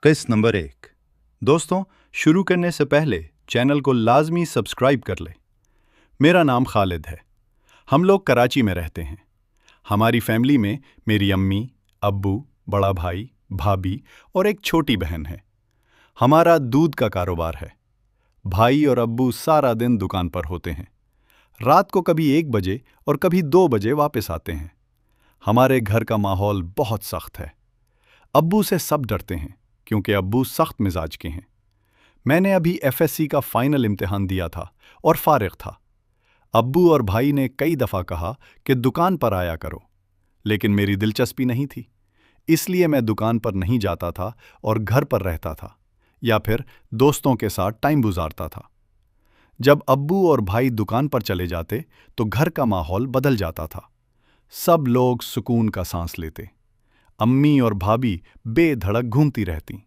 किस नंबर 1। दोस्तों, शुरू करने से पहले चैनल को लाजमी सब्सक्राइब कर ले। मेरा नाम खालिद है। हम लोग कराची में रहते हैं। हमारी फैमिली में मेरी अम्मी, अब्बू, बड़ा भाई, भाभी और एक छोटी बहन है। हमारा दूध का कारोबार है। भाई और अब्बू सारा दिन दुकान पर होते हैं। रात को कभी 1 बजे और कभी 2 बजे वापस आते हैं। हमारे घर का माहौल बहुत सख्त है। अब्बू से सब डरते हैं क्योंकि अब्बू सख्त मिजाज के हैं। मैंने अभी एफएससी का फाइनल इम्तिहान दिया था और फारिग था। अब्बू और भाई ने कई दफ़ा कहा कि दुकान पर आया करो, लेकिन मेरी दिलचस्पी नहीं थी। इसलिए मैं दुकान पर नहीं जाता था और घर पर रहता था या फिर दोस्तों के साथ टाइम गुजारता था। जब अब्बू और भाई दुकान पर चले जाते तो घर का माहौल बदल जाता था। सब लोग सुकून का सांस लेते। अम्मी और भाभी बेधड़क घूमती रहतीं।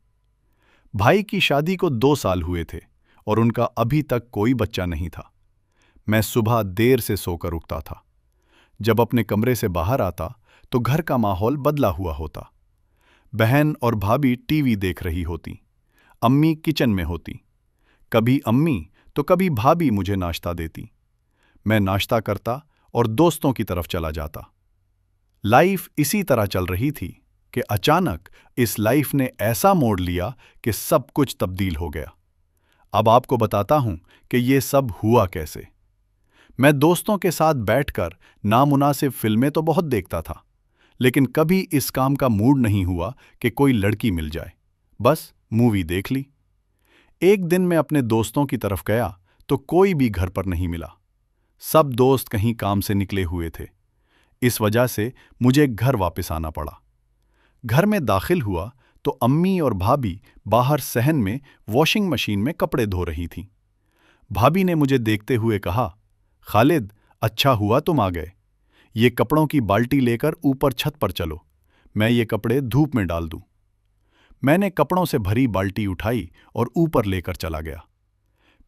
भाई की शादी को 2 साल हुए थे और उनका अभी तक कोई बच्चा नहीं था। मैं सुबह देर से सोकर उठता था। जब अपने कमरे से बाहर आता तो घर का माहौल बदला हुआ होता। बहन और भाभी टीवी देख रही होती। अम्मी किचन में होती। कभी अम्मी तो कभी भाभी मुझे नाश्ता देती। मैं नाश्ता करता और दोस्तों की तरफ चला जाता। लाइफ इसी तरह चल रही थी कि अचानक इस लाइफ ने ऐसा मोड़ लिया कि सब कुछ तब्दील हो गया। अब आपको बताता हूं कि ये सब हुआ कैसे। मैं दोस्तों के साथ बैठकर नामुनासिब फिल्में तो बहुत देखता था, लेकिन कभी इस काम का मूड नहीं हुआ कि कोई लड़की मिल जाए। बस मूवी देख ली। एक दिन मैं अपने दोस्तों की तरफ गया तो कोई भी घर पर नहीं मिला। सब दोस्त कहीं काम से निकले हुए थे। इस वजह से मुझे घर वापस आना पड़ा। घर में दाखिल हुआ तो अम्मी और भाभी बाहर सहन में वॉशिंग मशीन में कपड़े धो रही थीं। भाभी ने मुझे देखते हुए कहा, खालिद, अच्छा हुआ तुम आ गए। ये कपड़ों की बाल्टी लेकर ऊपर छत पर चलो, मैं ये कपड़े धूप में डाल दूं। मैंने कपड़ों से भरी बाल्टी उठाई और ऊपर लेकर चला गया।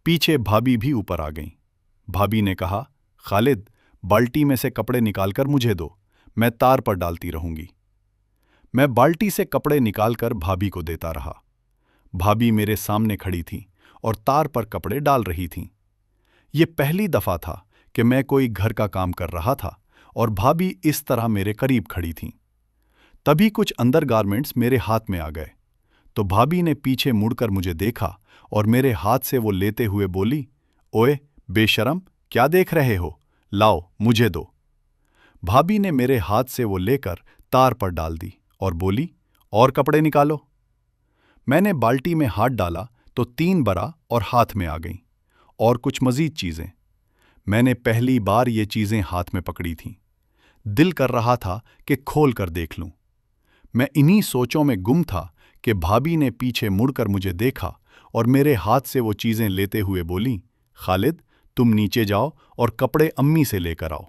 पीछे भाभी भी ऊपर आ गईं। भाभी ने कहा, खालिद, बाल्टी में से कपड़े निकालकर मुझे दो, मैं तार पर डालती रहूंगी। मैं बाल्टी से कपड़े निकालकर भाभी को देता रहा। भाभी मेरे सामने खड़ी थी और तार पर कपड़े डाल रही थीं। ये पहली दफा था कि मैं कोई घर का काम कर रहा था और भाभी इस तरह मेरे करीब खड़ी थीं। तभी कुछ अंडरगारमेंट्स मेरे हाथ में आ गए तो भाभी ने पीछे मुड़कर मुझे देखा और मेरे हाथ से वो लेते हुए बोली, ओए बेशरम, क्या देख रहे हो, लाओ मुझे दो। भाभी ने मेरे हाथ से वो लेकर तार पर डाल दी और बोली, और कपड़े निकालो। मैंने बाल्टी में हाथ डाला तो 3 बरा और हाथ में आ गईं और कुछ मजीद चीजें। मैंने पहली बार ये चीजें हाथ में पकड़ी थीं। दिल कर रहा था कि खोल कर देख लूं। मैं इन्हीं सोचों में गुम था कि भाभी ने पीछे मुड़कर मुझे देखा और मेरे हाथ से वो चीजें लेते हुए बोली, खालिद, तुम नीचे जाओ और कपड़े अम्मी से लेकर आओ।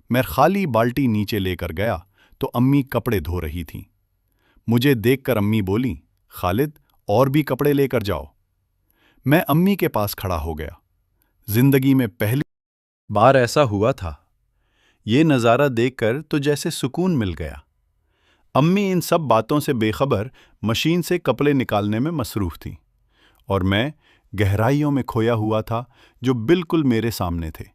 मैं खाली बाल्टी नीचे लेकर गया तो अम्मी कपड़े धो रही थीं। मुझे देखकर अम्मी बोली, खालिद, और भी कपड़े लेकर जाओ। मैं अम्मी के पास खड़ा हो गया। जिंदगी में पहली बार ऐसा हुआ था। ये नज़ारा देखकर तो जैसे सुकून मिल गया। अम्मी इन सब बातों से बेखबर मशीन से कपड़े निकालने में मसरूफ थी और मैं गहराइयों में खोया हुआ था जो बिल्कुल मेरे सामने थे।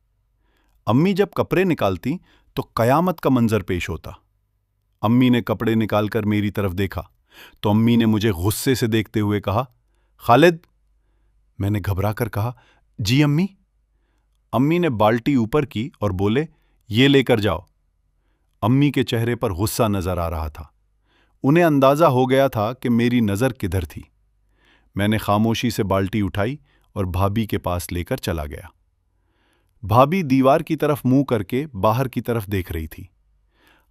अम्मी जब कपड़े निकालती तो कयामत का मंजर पेश होता। अम्मी ने कपड़े निकालकर मेरी तरफ देखा तो अम्मी ने मुझे गुस्से से देखते हुए कहा, खालिद। मैंने घबरा कर कहा, जी अम्मी। अम्मी ने बाल्टी ऊपर की और बोले, ये लेकर जाओ। अम्मी के चेहरे पर गुस्सा नजर आ रहा था। उन्हें अंदाजा हो गया था कि मेरी नजर किधर थी। मैंने खामोशी से बाल्टी उठाई और भाभी के पास लेकर चला गया। भाभी दीवार की तरफ मुंह करके बाहर की तरफ देख रही थी।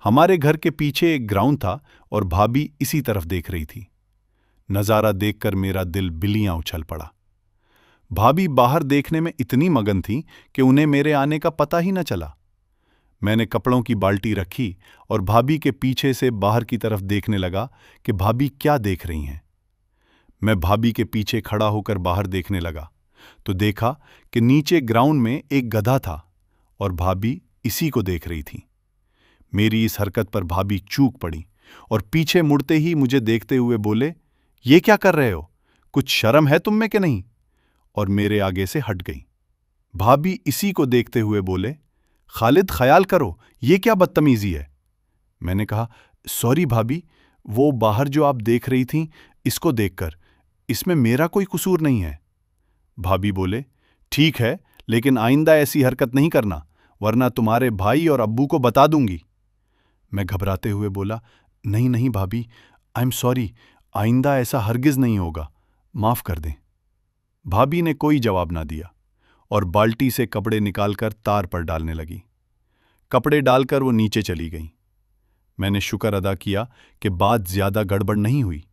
हमारे घर के पीछे एक ग्राउंड था और भाभी इसी तरफ देख रही थी। नजारा देखकर मेरा दिल बिल्लियां उछल पड़ा। भाभी बाहर देखने में इतनी मगन थी कि उन्हें मेरे आने का पता ही न चला। मैंने कपड़ों की बाल्टी रखी और भाभी के पीछे से बाहर की तरफ देखने लगा कि भाभी क्या देख रही हैं। मैं भाभी के पीछे खड़ा होकर बाहर देखने लगा तो देखा कि नीचे ग्राउंड में एक गधा था और भाभी इसी को देख रही थी। मेरी इस हरकत पर भाभी चूक पड़ी और पीछे मुड़ते ही मुझे देखते हुए बोले, ये क्या कर रहे हो? कुछ शर्म है तुम में कि नहीं? और मेरे आगे से हट गई। भाभी इसी को देखते हुए बोले, खालिद ख्याल करो, ये क्या बदतमीजी है? मैंने कहा, सॉरी भाभी, वो बाहर जो आप देख रही थीं, इसको देखकर, इसमें मेरा कोई कसूर नहीं है। भाभी बोले, ठीक है, लेकिन आइंदा ऐसी हरकत नहीं करना, वरना तुम्हारे भाई और अब्बू को बता दूंगी। मैं घबराते हुए बोला, नहीं नहीं भाभी, आई एम सॉरी, आइंदा ऐसा हरगिज नहीं होगा, माफ कर दें। भाभी ने कोई जवाब ना दिया और बाल्टी से कपड़े निकालकर तार पर डालने लगी। कपड़े डालकर वो नीचे चली गईं। मैंने शुक्र अदा किया कि बात ज्यादा गड़बड़ नहीं हुई,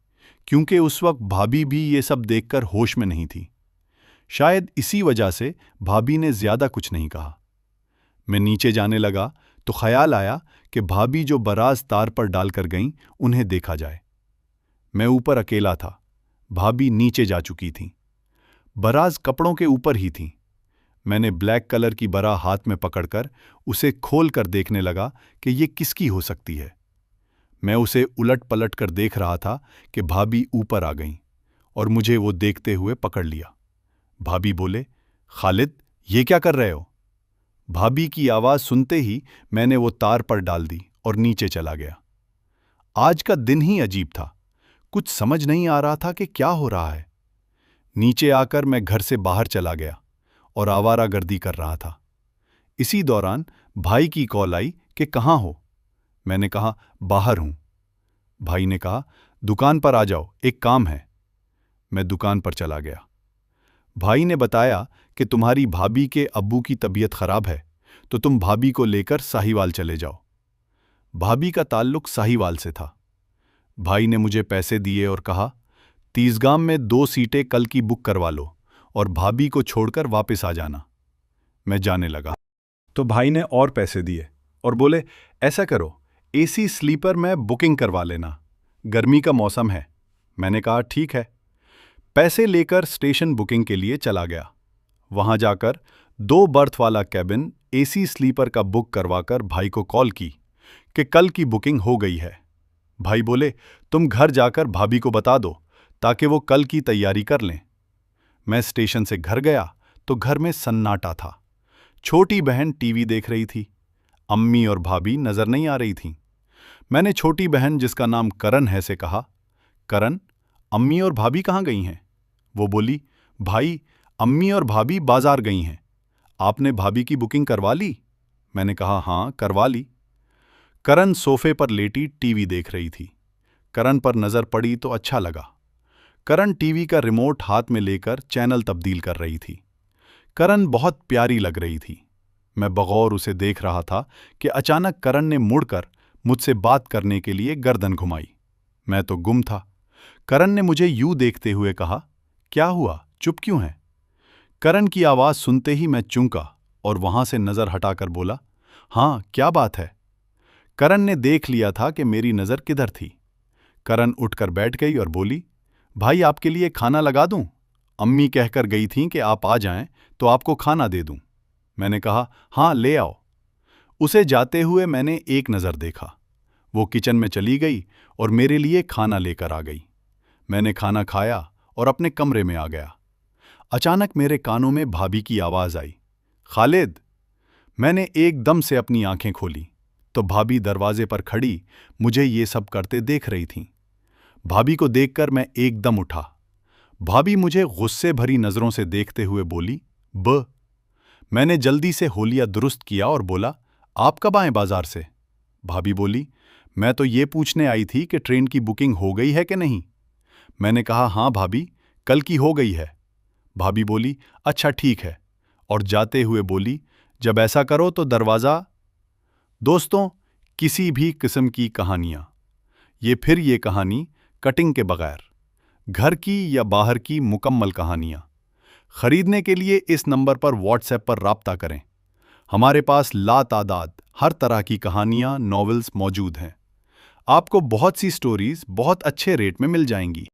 क्योंकि उस वक्त भाभी भी ये सब देखकर होश में नहीं थी। शायद इसी वजह से भाभी ने ज्यादा कुछ नहीं कहा। मैं नीचे जाने लगा तो ख्याल आया कि भाभी जो बराज तार पर डालकर गईं, उन्हें देखा जाए। मैं ऊपर अकेला था, भाभी नीचे जा चुकी थीं। बराज कपड़ों के ऊपर ही थी। मैंने ब्लैक कलर की बरा हाथ में पकड़कर उसे खोल कर देखने लगा कि ये किसकी हो सकती है। मैं उसे उलट पलट कर देख रहा था कि भाभी ऊपर आ गईं और मुझे वो देखते हुए पकड़ लिया। भाभी बोले, खालिद, ये क्या कर रहे हो? भाभी की आवाज़ सुनते ही मैंने वो तार पर डाल दी और नीचे चला गया। आज का दिन ही अजीब था, कुछ समझ नहीं आ रहा था कि क्या हो रहा है। नीचे आकर मैं घर से बाहर चला गया और आवारागर्दी कर रहा था। इसी दौरान भाई की कॉल आई कि कहाँ हो? मैंने कहा, बाहर हूं। भाई ने कहा, दुकान पर आ जाओ, एक काम है। मैं दुकान पर चला गया। भाई ने बताया कि तुम्हारी भाभी के अब्बू की तबीयत खराब है, तो तुम भाभी को लेकर साहिवाल चले जाओ। भाभी का ताल्लुक साहिवाल से था। भाई ने मुझे पैसे दिए और कहा, तीसगाम में 2 सीटें कल की बुक करवा लो और भाभी को छोड़कर वापस आ जाना। मैं जाने लगा तो भाई ने और पैसे दिए और बोले, ऐसा करो, एसी स्लीपर में बुकिंग करवा लेना, गर्मी का मौसम है। मैंने कहा, ठीक है। पैसे लेकर स्टेशन बुकिंग के लिए चला गया। वहां जाकर 2 बर्थ वाला कैबिन एसी स्लीपर का बुक करवाकर भाई को कॉल की कि कल की बुकिंग हो गई है। भाई बोले, तुम घर जाकर भाभी को बता दो ताकि वो कल की तैयारी कर लें। मैं स्टेशन से घर गया तो घर में सन्नाटा था। छोटी बहन टीवी देख रही थी। अम्मी और भाभी नजर नहीं आ रही थीं। मैंने छोटी बहन, जिसका नाम करण है, से कहा, करण, अम्मी और भाभी कहाँ गई हैं? वो बोली, भाई, अम्मी और भाभी बाजार गई हैं। आपने भाभी की बुकिंग करवा ली? मैंने कहा, हाँ, करवा ली। करण सोफे पर लेटी टीवी देख रही थी। करण पर नजर पड़ी तो अच्छा लगा। करण टीवी का रिमोट हाथ में लेकर चैनल तब्दील कर रही थी। करण बहुत प्यारी लग रही थी। मैं बगौर उसे देख रहा था कि अचानक करण ने मुड़कर मुझसे बात करने के लिए गर्दन घुमाई। मैं तो गुम था। करण ने मुझे यूं देखते हुए कहा, क्या हुआ, चुप क्यों है? करण की आवाज सुनते ही मैं चौंका और वहां से नजर हटाकर बोला, हाँ, क्या बात है? करण ने देख लिया था कि मेरी नजर किधर थी। करण उठकर बैठ गई और बोली, भाई, आपके लिए खाना लगा दूं? अम्मी कहकर गई थीं कि आप आ जाएं तो आपको खाना दे दूं। मैंने कहा, हाँ, ले आओ। उसे जाते हुए मैंने एक नज़र देखा। वो किचन में चली गई और मेरे लिए खाना लेकर आ गई। मैंने खाना खाया और अपने कमरे में आ गया। अचानक मेरे कानों में भाभी की आवाज़ आई, खालिद। मैंने एकदम से अपनी आंखें खोली तो भाभी दरवाजे पर खड़ी मुझे ये सब करते देख रही थीं। भाभी को देखकर मैं एकदम उठा। भाभी मुझे गुस्से भरी नज़रों से देखते हुए बोली, ब। मैंने जल्दी से होलिया दुरुस्त किया और बोला, आप कब आए बाजार से? भाभी बोली, मैं तो ये पूछने आई थी कि ट्रेन की बुकिंग हो गई है कि नहीं। मैंने कहा, हाँ भाभी, कल की हो गई है। भाभी बोली, अच्छा ठीक है, और जाते हुए बोली, जब ऐसा करो तो दरवाज़ा। दोस्तों, किसी भी किस्म की कहानियाँ, ये कहानी कटिंग के बगैर, घर की या बाहर की मुकम्मल कहानियाँ खरीदने के लिए इस नंबर पर व्हाट्सएप पर राब्ता करें। हमारे पास लातादाद हर तरह की कहानियाँ, नॉवेल्स मौजूद हैं। आपको बहुत सी स्टोरीज बहुत अच्छे रेट में मिल जाएंगी।